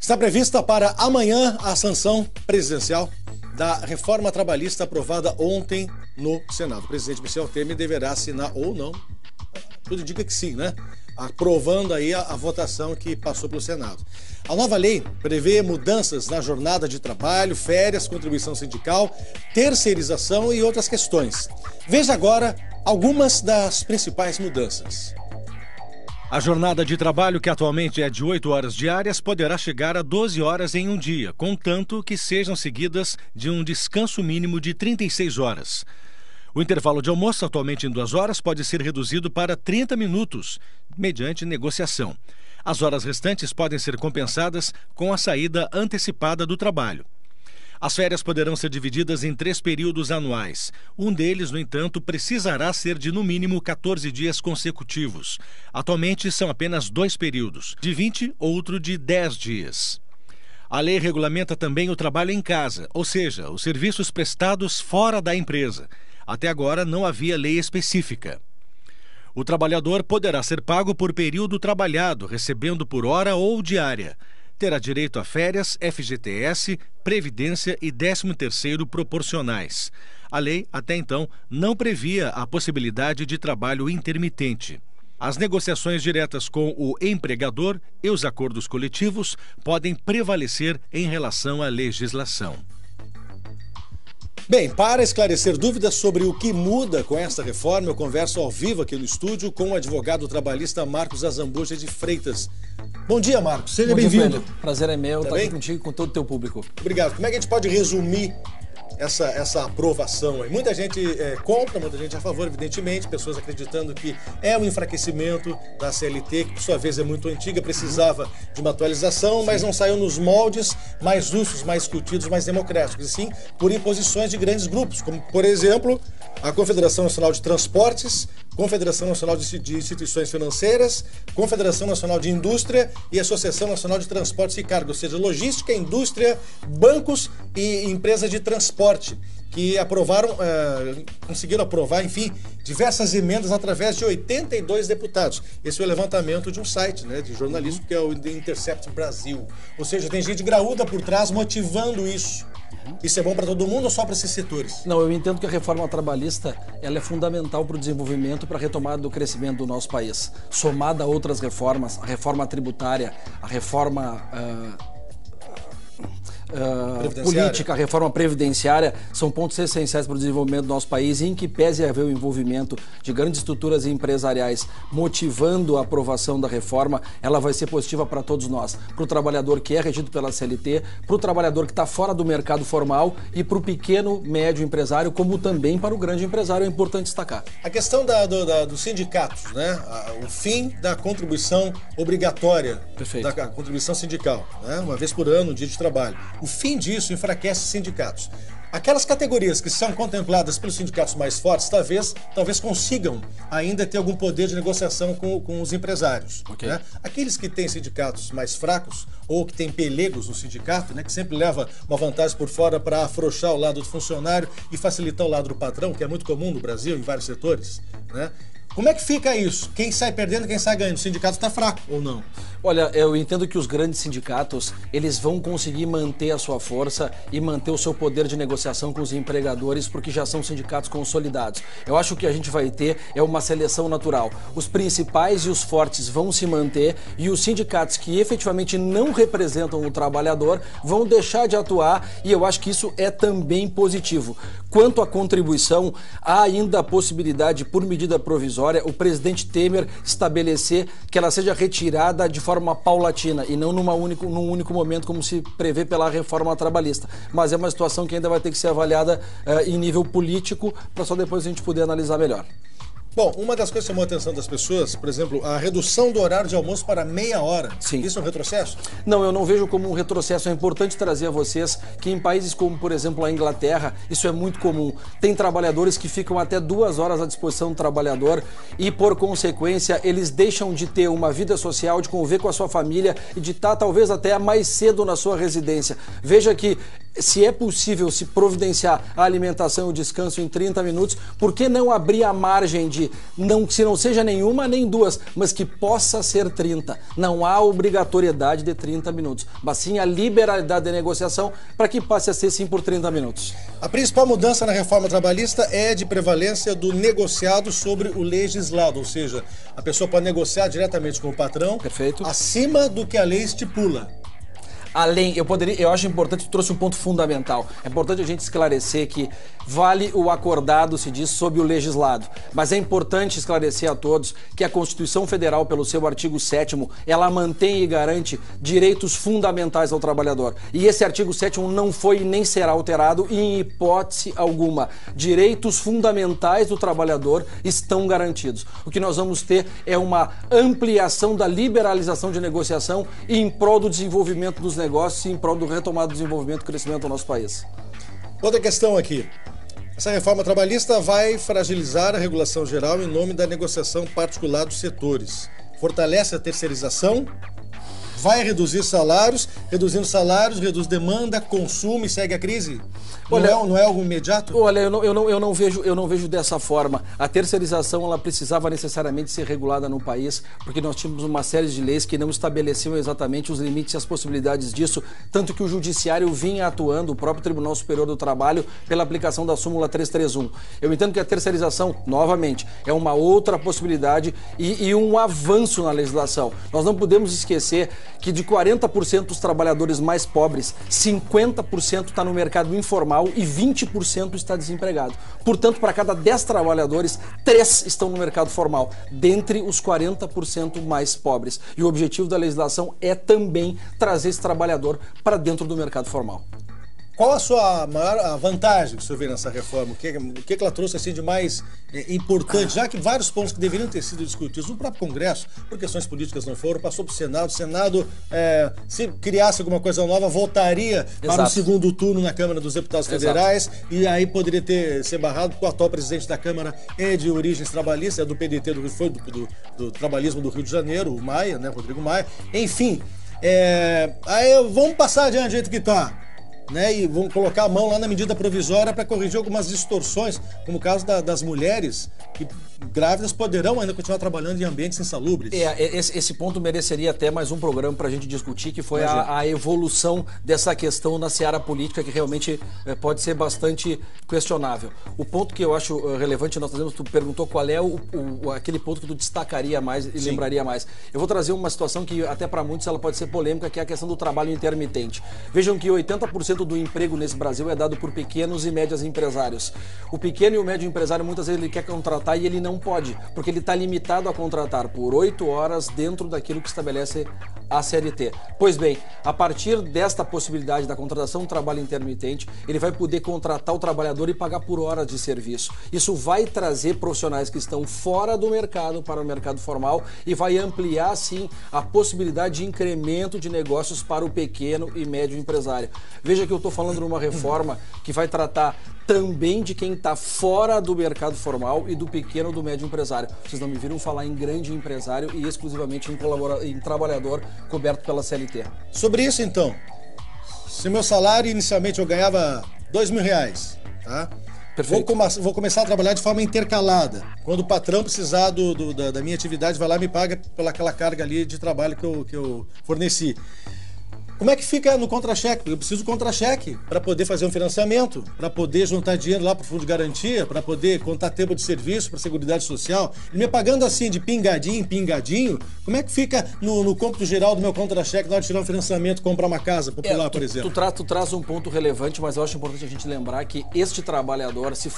Está prevista para amanhã a sanção presidencial da reforma trabalhista aprovada ontem no Senado. O presidente Michel Temer deverá assinar ou não, tudo indica que sim, né? Aprovando aí a votação que passou pelo Senado. A nova lei prevê mudanças na jornada de trabalho, férias, contribuição sindical, terceirização e outras questões. Veja agora algumas das principais mudanças. A jornada de trabalho, que atualmente é de 8 horas diárias, poderá chegar a 12 horas em um dia, contanto que sejam seguidas de um descanso mínimo de 36 horas. O intervalo de almoço, atualmente em 2 horas, pode ser reduzido para 30 minutos, mediante negociação. As horas restantes podem ser compensadas com a saída antecipada do trabalho. As férias poderão ser divididas em 3 períodos anuais. Um deles, no entanto, precisará ser de no mínimo 14 dias consecutivos. Atualmente são apenas 2 períodos, de 20, outro de 10 dias. A lei regulamenta também o trabalho em casa, ou seja, os serviços prestados fora da empresa. Até agora não havia lei específica. O trabalhador poderá ser pago por período trabalhado, recebendo por hora ou diária. Terá direito a férias, FGTS, Previdência e 13º proporcionais. A lei, até então, não previa a possibilidade de trabalho intermitente. As negociações diretas com o empregador e os acordos coletivos podem prevalecer em relação à legislação. Bem, para esclarecer dúvidas sobre o que muda com esta reforma, eu converso ao vivo aqui no estúdio com o advogado trabalhista Marcos Azambuja de Freitas. Bom dia, Marcos. Seja bem-vindo. Prazer é meu estar aqui contigo e com todo o teu público. Obrigado. Como é que a gente pode resumir essa aprovação aí? Muita gente contra, muita gente a favor, evidentemente, pessoas acreditando que é um enfraquecimento da CLT, que por sua vez é muito antiga, precisava de uma atualização, mas não saiu nos moldes mais justos, mais discutidos, mais democráticos, e sim por imposições de grandes grupos, como, por exemplo, a Confederação Nacional de Transportes, Confederação Nacional de Instituições Financeiras, Confederação Nacional de Indústria e Associação Nacional de Transportes e Carga, ou seja, logística, indústria, bancos e empresas de transporte, que conseguiram aprovar, enfim, diversas emendas através de 82 deputados. Esse é o levantamento de um site, né, de jornalismo, que é o The Intercept Brasil. Ou seja, tem gente graúda por trás motivando isso. Isso é bom para todo mundo ou só para esses setores? Não, eu entendo que a reforma trabalhista ela é fundamental para o desenvolvimento, para a retomada do crescimento do nosso país. Somada a outras reformas, a reforma tributária, a reforma política, a reforma previdenciária, são pontos essenciais para o desenvolvimento do nosso país, e em que pese haver o envolvimento de grandes estruturas empresariais motivando a aprovação da reforma, ela vai ser positiva para todos nós, para o trabalhador que é regido pela CLT, para o trabalhador que está fora do mercado formal e para o pequeno, médio empresário, como também para o grande empresário, é importante destacar. A questão dos sindicatos, né? O fim da contribuição obrigatória, da contribuição sindical, né? Uma vez por ano, um dia de trabalho. O fim disso enfraquece os sindicatos. Aquelas categorias que são contempladas pelos sindicatos mais fortes, talvez consigam ainda ter algum poder de negociação com os empresários. Okay. Né? Aqueles que têm sindicatos mais fracos ou que têm pelegos no sindicato, né, que sempre leva uma vantagem por fora para afrouxar o lado do funcionário e facilitar o lado do patrão, que é muito comum no Brasil, em vários setores, né? Como é que fica isso? Quem sai perdendo, quem sai ganhando? O sindicato está fraco ou não? Olha, eu entendo que os grandes sindicatos, eles vão conseguir manter a sua força e manter o seu poder de negociação com os empregadores, porque já são sindicatos consolidados. Eu acho que a gente vai ter uma seleção natural. Os principais e os fortes vão se manter e os sindicatos que efetivamente não representam o trabalhador vão deixar de atuar, e eu acho que isso é também positivo. Quanto à contribuição, há ainda a possibilidade, por medida provisória, o presidente Temer estabelecer que ela seja retirada de forma paulatina e não num único momento, como se prevê pela reforma trabalhista. Mas é uma situação que ainda vai ter que ser avaliada em nível político, para só depois a gente poder analisar melhor. Bom, uma das coisas que chamou a atenção das pessoas, por exemplo, a redução do horário de almoço para meia hora. Sim. Isso é um retrocesso? Não, eu não vejo como um retrocesso. É importante trazer a vocês que em países como, por exemplo, a Inglaterra, isso é muito comum. Tem trabalhadores que ficam até 2 horas à disposição do trabalhador e, por consequência, eles deixam de ter uma vida social, de conviver com a sua família e de estar talvez até mais cedo na sua residência. Veja que se é possível se providenciar a alimentação e o descanso em 30 minutos, por que não abrir a margem de, se não seja nenhuma nem duas, mas que possa ser 30? Não há obrigatoriedade de 30 minutos, mas sim a liberalidade de negociação para que passe a ser sim por 30 minutos. A principal mudança na reforma trabalhista é de prevalência do negociado sobre o legislado, ou seja, a pessoa pode negociar diretamente com o patrão. Perfeito. Acima do que a lei estipula. Além, eu acho importante, trouxe um ponto fundamental. É importante a gente esclarecer que vale o acordado, se diz, sob o legislado. Mas é importante esclarecer a todos que a Constituição Federal, pelo seu artigo 7º, ela mantém e garante direitos fundamentais ao trabalhador. E esse artigo 7º não foi e nem será alterado em hipótese alguma. Direitos fundamentais do trabalhador estão garantidos. O que nós vamos ter é uma ampliação da liberalização de negociação em prol do desenvolvimento dos negócios e em prol do retomado do desenvolvimento e crescimento do nosso país. Outra questão aqui. Essa reforma trabalhista vai fragilizar a regulação geral em nome da negociação particular dos setores. Fortalece a terceirização, vai reduzir salários, reduzindo salários, reduz demanda, consumo e segue a crise? Não é algo imediato? Olha, eu não vejo dessa forma. A terceirização ela precisava necessariamente ser regulada no país, porque nós tínhamos uma série de leis que não estabeleciam exatamente os limites e as possibilidades disso, tanto que o Judiciário vinha atuando, o próprio Tribunal Superior do Trabalho, pela aplicação da súmula 331. Eu entendo que a terceirização, novamente, é uma outra possibilidade e um avanço na legislação. Nós não podemos esquecer que de 40% dos trabalhadores mais pobres, 50% está no mercado informal e 20% está desempregado. Portanto, para cada 10 trabalhadores, 3 estão no mercado formal, dentre os 40% mais pobres. E o objetivo da legislação é também trazer esse trabalhador para dentro do mercado formal. Qual a sua maior vantagem que o senhor vê nessa reforma? O que ela trouxe assim, de mais importante? Já que vários pontos que deveriam ter sido discutidos no próprio Congresso, por questões políticas não foram, passou para o Senado. O Senado, se criasse alguma coisa nova, voltaria para o segundo turno na Câmara dos Deputados Federais. E aí poderia ser barrado, porque o atual presidente da Câmara é de origens trabalhistas, é do PDT, do trabalhismo do Rio de Janeiro, o Maia, né, Rodrigo Maia. Enfim, aí vamos passar adiante do jeito que está. Né, e vão colocar a mão lá na medida provisória para corrigir algumas distorções, como o caso das mulheres que grávidas poderão ainda continuar trabalhando em ambientes insalubres. Esse ponto mereceria até mais um programa para a gente discutir, que foi a evolução dessa questão na seara política, que realmente pode ser bastante questionável. O ponto que eu acho relevante, nós trazemos, tu perguntou qual é aquele ponto que tu destacaria mais e lembraria mais. Eu vou trazer uma situação que até para muitos ela pode ser polêmica, que é a questão do trabalho intermitente. Vejam que 80% do emprego nesse Brasil é dado por pequenos e médios empresários. O pequeno e o médio empresário muitas vezes ele quer contratar e ele não pode, porque ele está limitado a contratar por 8 horas dentro daquilo que estabelece a CLT. Pois bem, a partir desta possibilidade da contratação do trabalho intermitente, ele vai poder contratar o trabalhador e pagar por hora de serviço. Isso vai trazer profissionais que estão fora do mercado para o mercado formal e vai ampliar, sim, a possibilidade de incremento de negócios para o pequeno e médio empresário. Veja que eu estou falando de uma reforma que vai tratar também de quem está fora do mercado formal e do pequeno ou do médio empresário. Vocês não me viram falar em grande empresário e exclusivamente em trabalhador coberto pela CLT. Sobre isso, então, se meu salário inicialmente eu ganhava R$2.000, tá? Perfeito. Vou começar a trabalhar de forma intercalada. Quando o patrão precisar da minha atividade, vai lá e me paga pelaquela carga ali de trabalho que eu forneci. Como é que fica no contra-cheque? Eu preciso de contra-cheque para poder fazer um financiamento, para poder juntar dinheiro lá para o fundo de garantia, para poder contar tempo de serviço para a Seguridade Social. E me pagando assim de pingadinho em pingadinho, como é que fica no cômputo geral do meu contra-cheque na hora de tirar um financiamento, comprar uma casa popular, por exemplo? Tu traz um ponto relevante, mas eu acho importante a gente lembrar que este trabalhador, se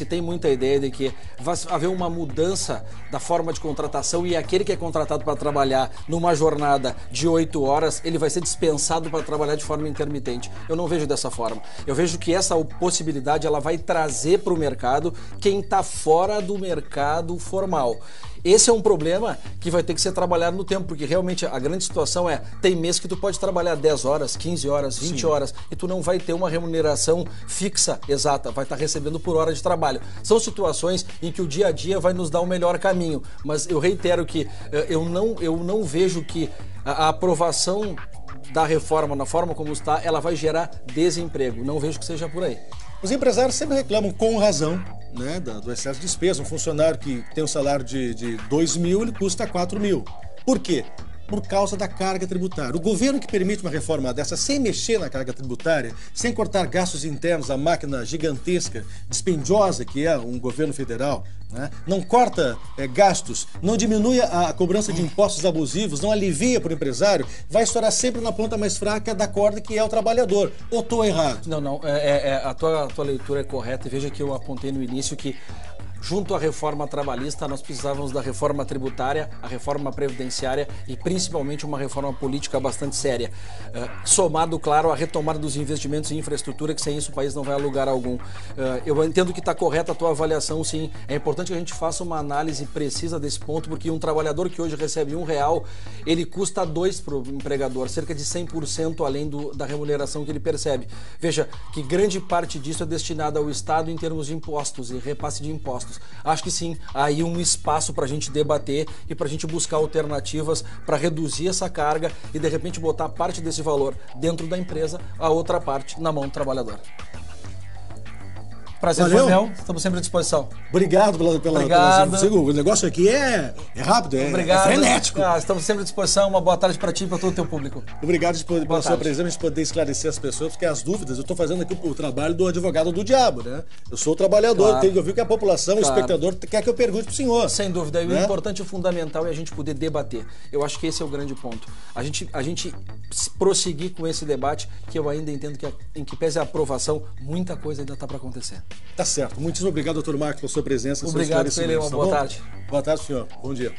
tem muita ideia de que vai haver uma mudança da forma de contratação e aquele que é contratado para trabalhar numa jornada de 8 horas, ele vai ser dispensado para trabalhar de forma intermitente. Eu não vejo dessa forma. Eu vejo que essa possibilidade ela vai trazer para o mercado quem está fora do mercado formal. Esse é um problema que vai ter que ser trabalhado no tempo, porque realmente a grande situação tem mês que tu pode trabalhar 10 horas, 15 horas, 20 horas e tu não vai ter uma remuneração fixa, exata, vai estar recebendo por hora de trabalho. São situações em que o dia a dia vai nos dar o melhor caminho, mas eu reitero que eu não vejo que a aprovação da reforma, na forma como está, ela vai gerar desemprego. Não vejo que seja por aí. Os empresários sempre reclamam com razão, né, do excesso de despesa. Um funcionário que tem um salário de 2 mil, ele custa 4 mil. Por quê? Por causa da carga tributária. O governo que permite uma reforma dessa sem mexer na carga tributária, sem cortar gastos internos, a máquina gigantesca, dispendiosa que é um governo federal, né? Não corta gastos, não diminui a cobrança de impostos abusivos, não alivia para o empresário, vai estourar sempre na ponta mais fraca da corda, que é o trabalhador. Ou estou errado? Não. A tua leitura é correta, e veja que eu apontei no início que junto à reforma trabalhista, nós precisávamos da reforma tributária, a reforma previdenciária e principalmente uma reforma política bastante séria. Somado, claro, à retomada dos investimentos em infraestrutura, que sem isso o país não vai a lugar algum. Eu entendo que está correta a tua avaliação, sim. É importante que a gente faça uma análise precisa desse ponto, porque um trabalhador que hoje recebe R$1, ele custa 2 para o empregador, cerca de 100% além da remuneração que ele percebe. Veja que grande parte disso é destinada ao Estado em termos de impostos e repasse de impostos. Acho que sim, há aí um espaço para a gente debater e para a gente buscar alternativas para reduzir essa carga e de repente botar parte desse valor dentro da empresa, a outra parte na mão do trabalhador. Prazer, Manuel. Estamos sempre à disposição. Obrigado pela o negócio aqui é rápido, é frenético. Estamos sempre à disposição. Uma boa tarde para ti e para todo o teu público. Obrigado pela sua presença, a gente poder esclarecer as pessoas, porque as dúvidas, eu estou fazendo aqui o trabalho do advogado do diabo, né? Eu sou o trabalhador, tenho que ouvir o que a população, o espectador quer que eu pergunte para o senhor. Sem dúvida. E o importante e o fundamental é a gente poder debater. Eu acho que esse é o grande ponto. A gente prosseguir com esse debate, que eu ainda entendo que, em que pese a aprovação, muita coisa ainda está para acontecer. Tá certo. Muitíssimo obrigado, doutor Marcos, pela sua presença. Obrigado, Pelé. Uma boa tarde. Boa tarde, senhor. Bom dia.